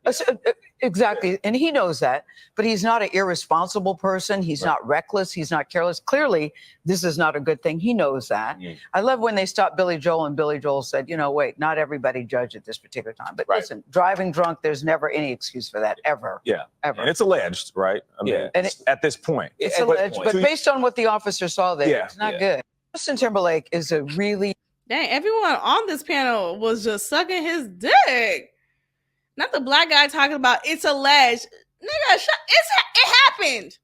Exactly. And he knows that. But he's not an irresponsible person. He's not reckless. He's not careless. Clearly, this is not a good thing. He knows that. I love when they stopped Billy Joel and Billy Joel said, wait, not everybody judged at this particular time. But listen, driving drunk, there's never any excuse for that, ever. Yeah. Ever. And it's alleged, right? I mean, at this point. It's alleged. But based on what the officer saw there, it's not good. Justin Timberlake is a really... Dang, everyone on this panel was just sucking his dick. Not the Black guy talking about it's alleged. Nigga, it happened.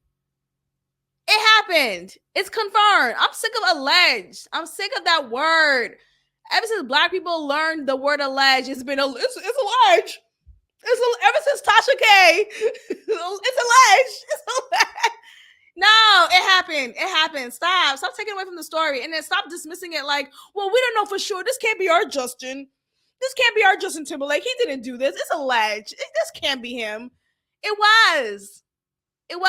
It happened. It's confirmed. I'm sick of alleged. I'm sick of that word. Ever since Black people learned the word alleged, it's alleged. Ever since Tasha K, it's alleged. It's alleged. No, it happened. It happened. Stop taking away from the story. And then stop dismissing it like, well, we don't know for sure. This can't be our Justin. This can't be our Justin Timberlake. He didn't do this. It's alleged. This can't be him. It was. If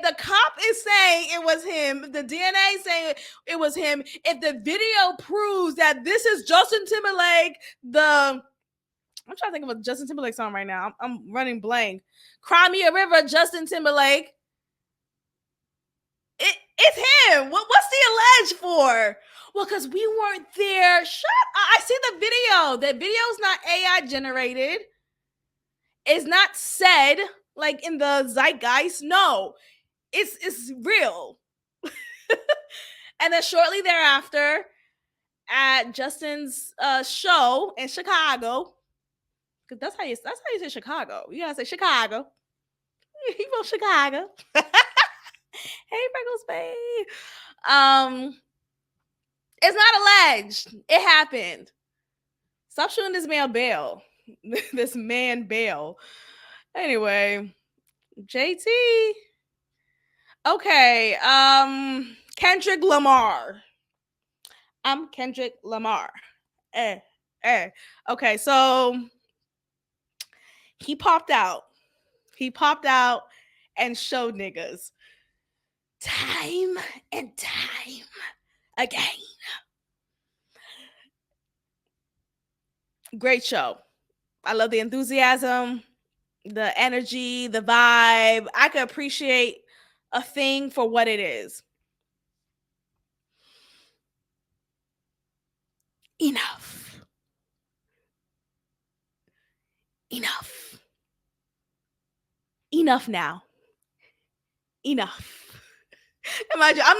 the cop is saying it was him, if the DNA saying it was him, if the video proves that this is Justin Timberlake, I'm trying to think of a Justin Timberlake song right now. I'm running blank. Cry Me a River, Justin Timberlake. It's him. What's the alleged for? Well, because we weren't there. Shut up. I see the video. The video's not AI generated. It's not said like in the zeitgeist. No, it's real. And then shortly thereafter, at Justin's show in Chicago, because that's how you say Chicago. You gotta say Chicago. He from Chicago. Hey, Freckles Bay. It's not alleged. It happened. Stop shooting this man bail. This man bail. Anyway, JT. Okay. Kendrick Lamar. I'm Kendrick Lamar. Okay, so he popped out. And showed niggas time and time again. Great show. I love the enthusiasm, the energy, the vibe. I could appreciate a thing for what it is. Enough. Enough now. Enough. Imagine, I'm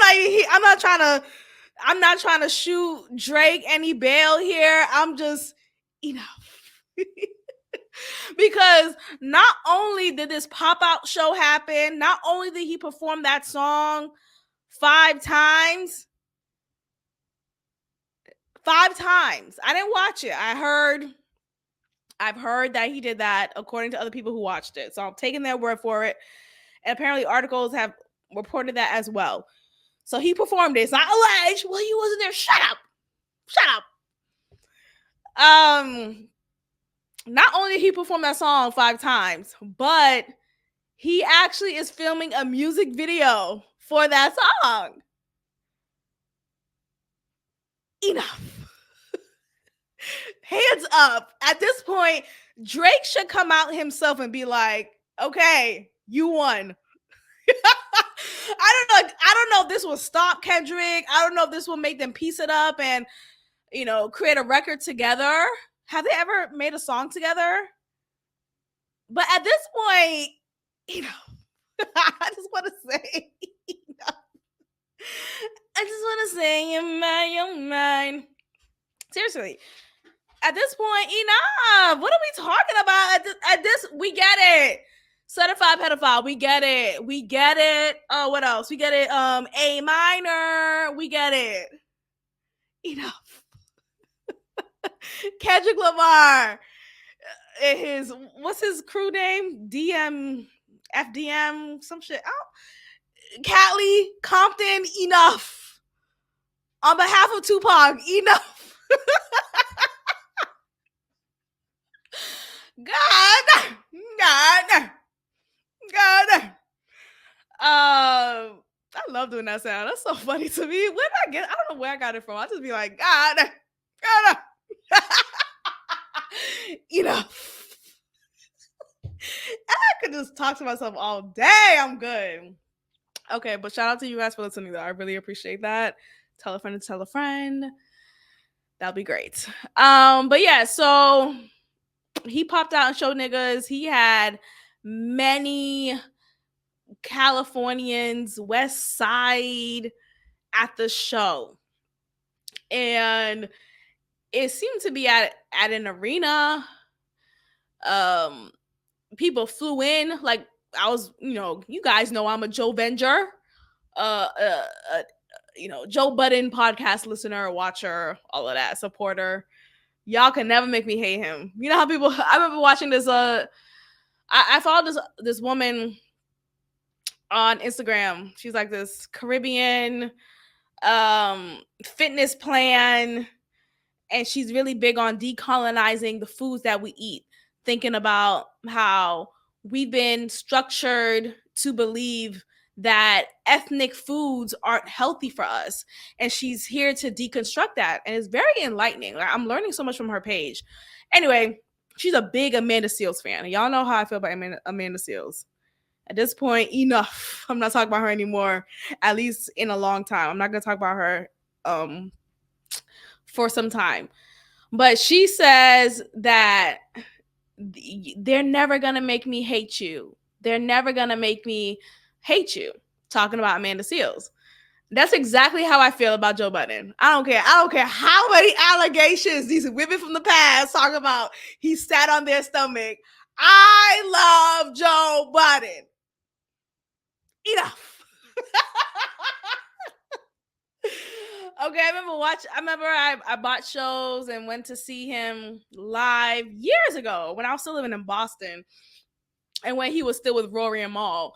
not trying to shoot Drake any bail here. I'm just enough. Because not only did this pop-out show happen, not only did he perform that song 5 times. I didn't watch it. I've heard that he did that according to other people who watched it. So I'm taking their word for it. And apparently articles have reported that as well. So he performed it. It's not alleged. Well, he wasn't there. Shut up. Not only did he perform that song 5 times, but he actually is filming a music video for that song. Enough. Hands up. At this point, Drake should come out himself and be like, okay, you won. I don't know if this will stop Kendrick. I don't know if this will make them piece it up and, create a record together. Have they ever made a song together? But at this point, I just want to say, you're mine. Seriously. At this point, enough. What are we talking about? At this, we get it. Certified pedophile, we get it. Oh, what else? We get it. A minor, we get it. Enough. Kendrick Lamar, what's his crew name? FDM, some shit. Catley, Compton, enough. On behalf of Tupac, enough. God. I love doing that sound. That's so funny to me. I don't know where I got it from. I'll just be like, God. Enough. I could just talk to myself all day. I'm good. Okay, but shout out to you guys for listening, though. I really appreciate that. Tell a friend to tell a friend. That'll be great. But yeah, so he popped out and showed niggas. He had many Californians, West Side, at the show. And it seemed to be at an arena. People flew in. Like, I was, you guys know I'm a Joe Venger. Joe Budden podcast listener, watcher, all of that, supporter. Y'all can never make me hate him. You know how people, I remember watching this, I followed this woman on Instagram. She's like this Caribbean fitness plan, and she's really big on decolonizing the foods that we eat, thinking about how we've been structured to believe that ethnic foods aren't healthy for us. And she's here to deconstruct that. And it's very enlightening. Like, I'm learning so much from her page. Anyway, she's a big Amanda Seales fan. Y'all know how I feel about Amanda Seales. At this point, enough. I'm not talking about her anymore, at least in a long time. I'm not going to talk about her for some time. But she says that they're never going to make me hate you. They're never going to make me hate you. Talking about Amanda Seales. That's exactly how I feel about Joe Budden. I don't care how many allegations these women from the past talk about he sat on their stomach. I love Joe Budden. Enough. Okay, I remember I bought shows and went to see him live years ago when I was still living in Boston and when he was still with Rory and Mal.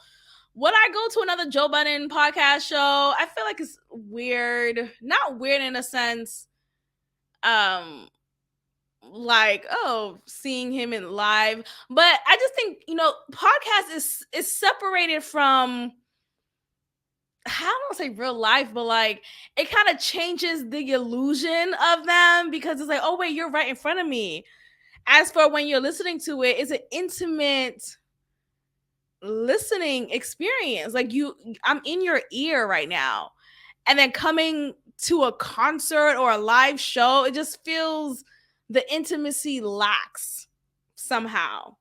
Would I go to another Joe Budden podcast show? I feel like it's weird. Not weird in a sense, like, seeing him in live. But I just think, podcast is separated from, I don't want to say real life, but like it kind of changes the illusion of them because it's like, oh wait, you're right in front of me. As for when you're listening to it, it's an intimate, listening experience. Like I'm in your ear right now. And then coming to a concert or a live show, it just feels the intimacy lacks somehow.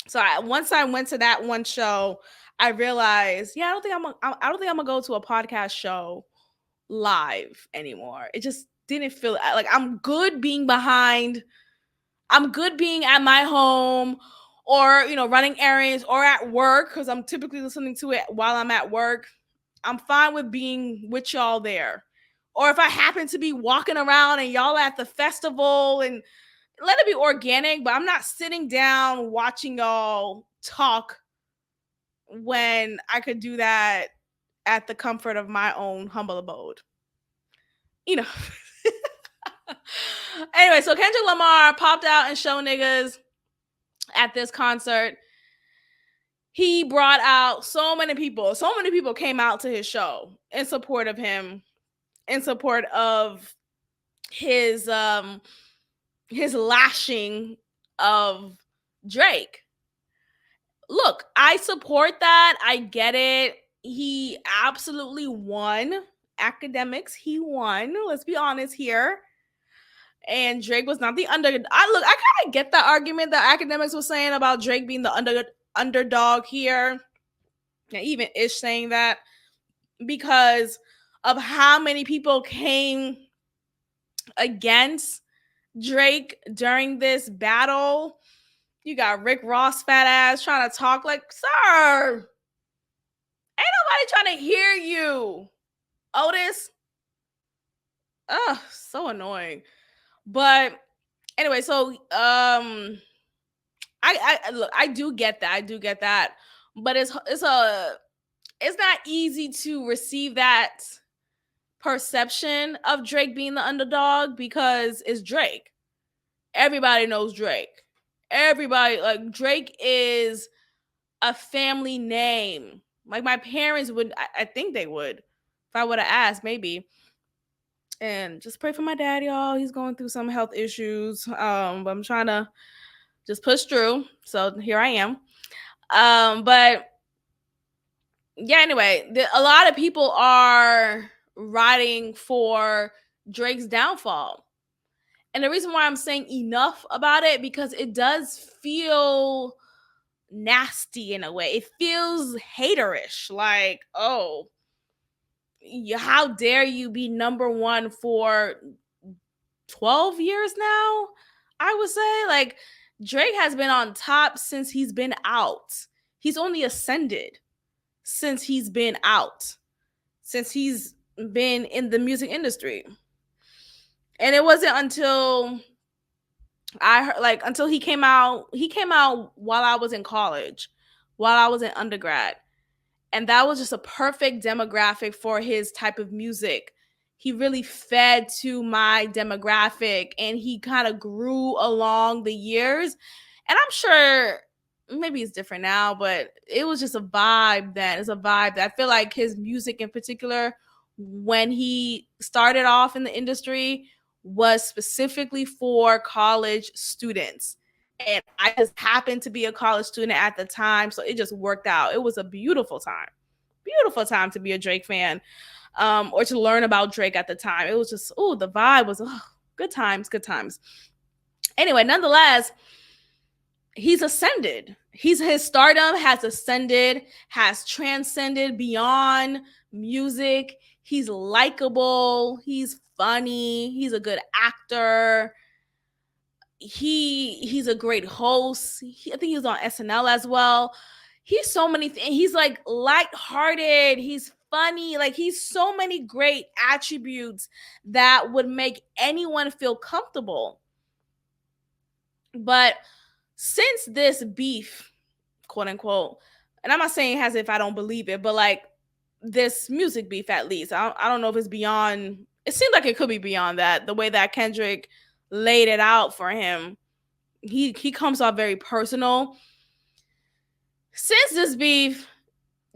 So once I went to that one show, I realized, I don't think I'm gonna go to a podcast show live anymore. It just didn't feel like I'm good being behind. I'm good being at my home or, running errands or at work, because I'm typically listening to it while I'm at work. I'm fine with being with y'all there. Or if I happen to be walking around and y'all at the festival, and let it be organic, but I'm not sitting down watching y'all talk when I could do that at the comfort of my own humble abode. Anyway, so Kendrick Lamar popped out and show niggas at this concert. He brought out so many people. So many people came out to his show in support of him, in support of his lashing of Drake. Look, I support that. I get it. He absolutely won. Academics, he won. Let's be honest here. And Drake was not the underdog. I kind of get the argument that Academics was saying about Drake being the underdog here. And even Ish saying that, because of how many people came against Drake during this battle. You got Rick Ross fat ass trying to talk like, sir, ain't nobody trying to hear you, Otis. Ugh, so annoying. But anyway, so I look, I do get that, but it's not easy to receive that perception of Drake being the underdog, because it's Drake. Everybody knows Drake. Everybody, like, Drake is a family name. Like, my parents would, I think they would, if I would have asked, maybe. And just pray for my dad, y'all. He's going through some health issues. But I'm trying to just push through. So here I am. But yeah, anyway, a lot of people are riding for Drake's downfall. And the reason why I'm saying enough about it, because it does feel nasty in a way. It feels haterish. Like, oh, how dare you be number one for 12 years now, I would say. Like, Drake has been on top since he's been out. He's only ascended since he's been out, since he's been in the music industry. And it wasn't until until he came out while I was in college, while I was in undergrad. And that was just a perfect demographic for his type of music. He really fed to my demographic, and he kind of grew along the years. And I'm sure maybe it's different now, but it was just a vibe then. It's a vibe that I feel like his music in particular, when he started off in the industry, was specifically for college students. And I just happened to be a college student at the time, so it just worked out. It was a beautiful time to be a Drake fan, or to learn about Drake at the time. It was just, the vibe was good times. Anyway, nonetheless, he's ascended. His stardom has ascended, has transcended beyond music. He's likable. He's funny. He's a good actor. He's a great host. I think he was on SNL as well. He's so many things. He's like lighthearted. He's funny. Like, he's so many great attributes that would make anyone feel comfortable. But since this beef, quote unquote, and I'm not saying as if I don't believe it, but like this music beef, at least, I don't know if it's beyond. It seems like it could be beyond that. The way that Kendrick laid it out for him, he comes off very personal. Since this beef,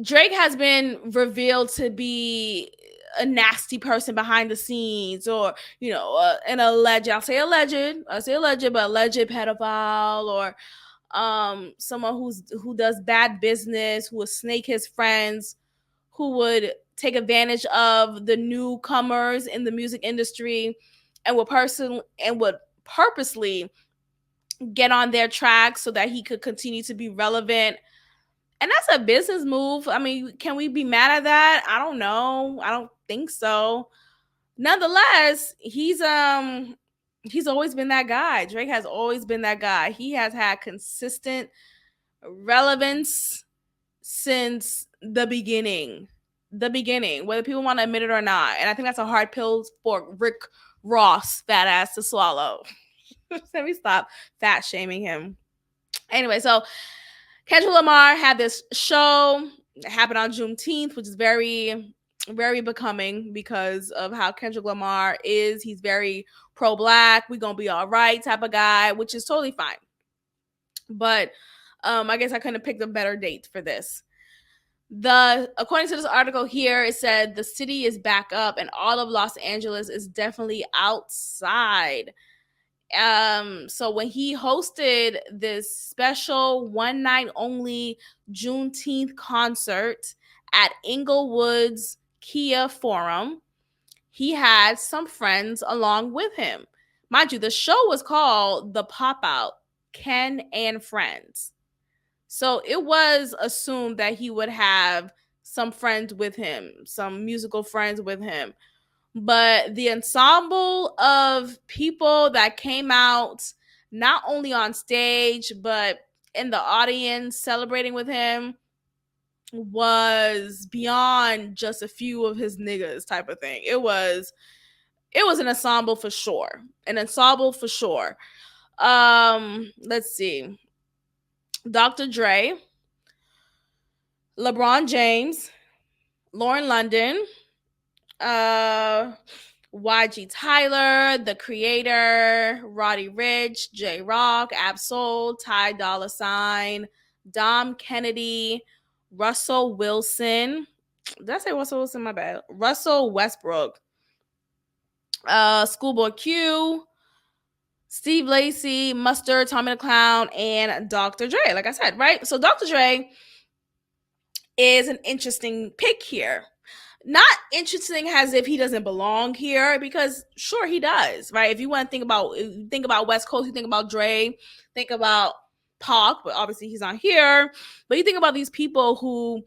Drake has been revealed to be a nasty person behind the scenes, or, an alleged, I'll say alleged, but alleged pedophile, or someone who does bad business, who would snake his friends, who would take advantage of the newcomers in the music industry, and would purposely get on their track so that he could continue to be relevant. And that's a business move. I mean, can we be mad at that? I don't know. I don't think so. Nonetheless, he's always been that guy. Drake has always been that guy. He has had consistent relevance since the beginning, whether people want to admit it or not. And I think that's a hard pill for Rick Ross, fat ass, to swallow. Let me stop fat shaming him. Anyway, so Kendrick Lamar had this show. It happened on Juneteenth, which is very, very becoming because of how Kendrick Lamar is. He's very pro-Black, we gonna be all right type of guy, which is totally fine. But I guess I couldn't have picked a better date for this. According to this article here, it said the city is back up and all of Los Angeles is definitely outside. So when he hosted this special one night only Juneteenth concert at Inglewood's Kia Forum, he had some friends along with him. Mind you, the show was called The Pop-Out, Ken and Friends. So it was assumed that he would have some friends with him, some musical friends with him. But the ensemble of people that came out, not only on stage, but in the audience celebrating with him, was beyond just a few of his niggas type of thing. It was an ensemble for sure. Let's see. Dr. Dre, LeBron James, Lauren London, YG Tyler, The Creator, Roddy Ricch, J Rock, Absol, Ty Dolla $ign, Dom Kennedy, Russell Wilson. Did I say Russell Wilson? My bad. Russell Westbrook, Schoolboy Q, Steve Lacy, Mustard, Tommy the Clown, and Dr. Dre. Like I said, right? So Dr. Dre is an interesting pick here. Not interesting as if he doesn't belong here, because sure he does, right? If you want to think about West Coast, you think about Dre, think about Pac, but obviously he's not here. But you think about these people who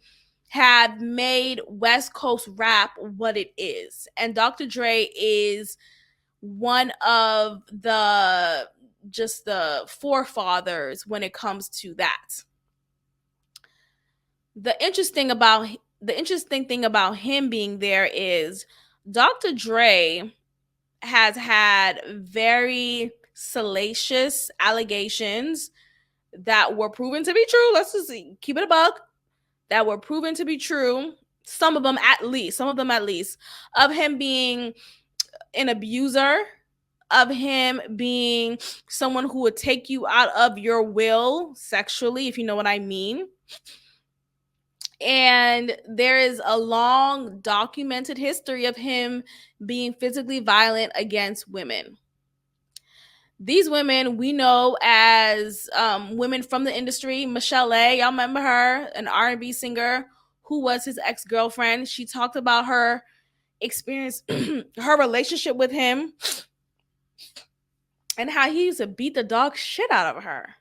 have made West Coast rap what it is. And Dr. Dre is one of the forefathers when it comes to that. The interesting thing about him being there is Dr. Dre has had very salacious allegations that were proven to be true. Let's just keep it a buck. That were proven to be true. Some of them at least, of him being an abuser, of him being someone who would take you out of your will sexually, if you know what I mean. And there is a long documented history of him being physically violent against women. These women we know as women from the industry. Michelle A, y'all remember her, an R&B singer who was his ex-girlfriend. She talked about her experience, her relationship with him, and how he used to beat the dog shit out of her.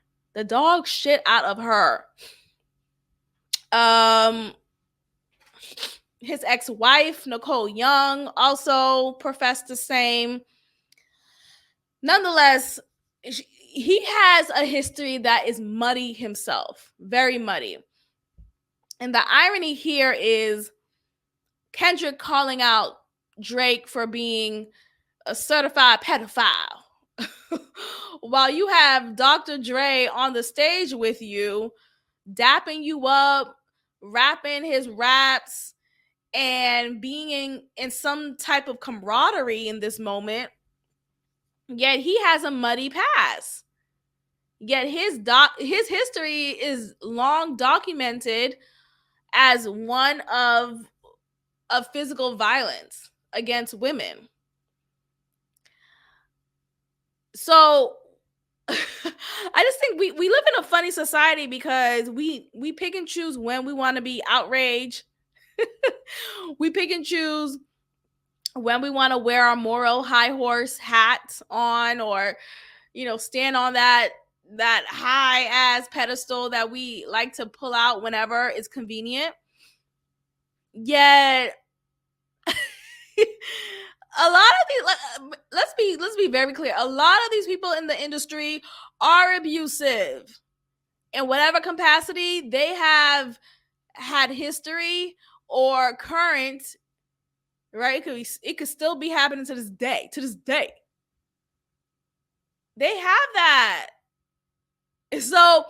His ex-wife, Nicole Young, also professed the same. Nonetheless, he has a history that is muddy himself, very muddy. And the irony here is Kendrick calling out Drake for being a certified pedophile, while you have Dr. Dre on the stage with you, dapping you up, rapping his raps, and being in some type of camaraderie in this moment. Yet he has a muddy past. Yet his history is long documented as one of physical violence against women. So I just think we live in a funny society because we pick and choose when we want to be outraged. We pick and choose when we want to wear our moral high horse hat on, or stand on that high ass pedestal that we like to pull out whenever it's convenient. Yet a lot of these, let's be very clear, a lot of these people in the industry are abusive in whatever capacity they have had history or current, right? It could still be happening to this day. They have that. So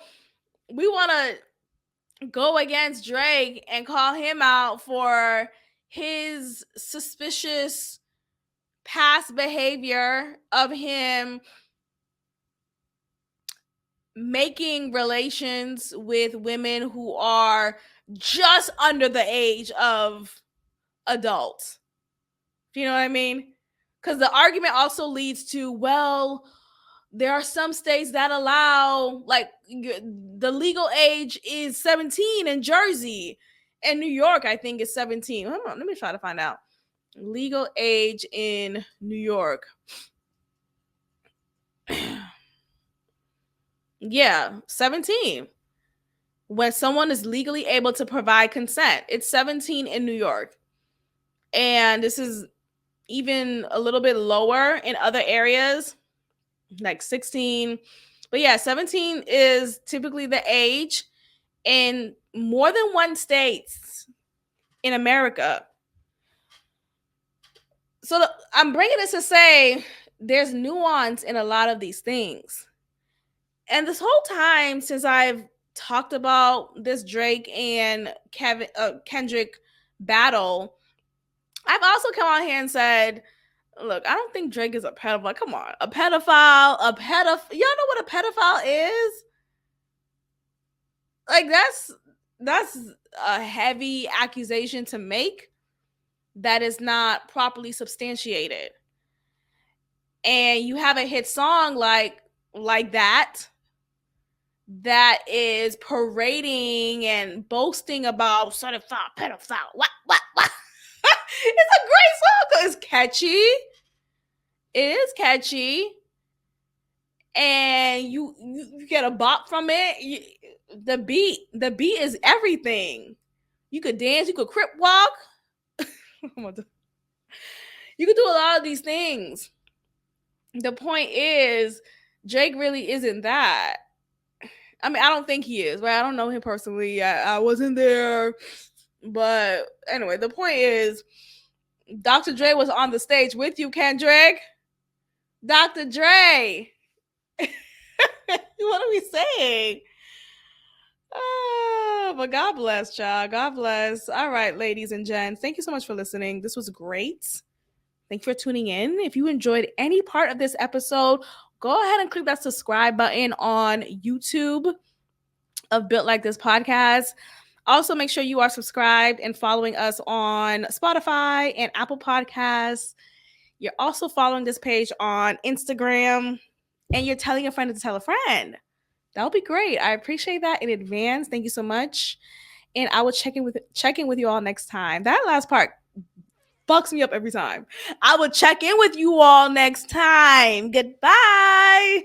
we want to go against Drake and call him out for his suspicious past behavior of him making relations with women who are just under the age of adults. Do you know what I mean? Because the argument also leads to, well, there are some states that allow, like, the legal age is 17 in Jersey, and New York, I think, is 17. Hold on, let me try to find out. Legal age in New York. Yeah, 17. When someone is legally able to provide consent, it's 17 in New York. And this is even a little bit lower in other areas, like 16. But yeah, 17 is typically the age in more than one state in America. So I'm bringing this to say there's nuance in a lot of these things. And this whole time since I've talked about this Drake and Kendrick battle, I've also come on here and said, look, I don't think Drake is a pedophile. Come on. A pedophile. Y'all know what a pedophile is? Like, that's a heavy accusation to make that is not properly substantiated. And you have a hit song like that is parading and boasting about certified pedophile. What? It's a great song though. It's catchy. It is catchy. And you get a bop from it. The beat is everything. You could dance, you could crip walk. You could do a lot of these things. The point is, Drake really isn't that. I mean, I don't think he is, right? I don't know him personally. I wasn't there. But anyway, the point is, Dr. Dre was on the stage with you, Kendrick. Dr. Dre. What are we saying? But God bless, child. God bless. All right, ladies and gents. Thank you so much for listening. This was great. Thank you for tuning in. If you enjoyed any part of this episode, go ahead and click that subscribe button on YouTube of Built Like This podcast. Also, make sure you are subscribed and following us on Spotify and Apple Podcasts. You're also following this page on Instagram, and you're telling a friend to tell a friend. That would be great. I appreciate that in advance. Thank you so much. And I will check in with you all next time. That last part fucks me up every time. I will check in with you all next time. Goodbye.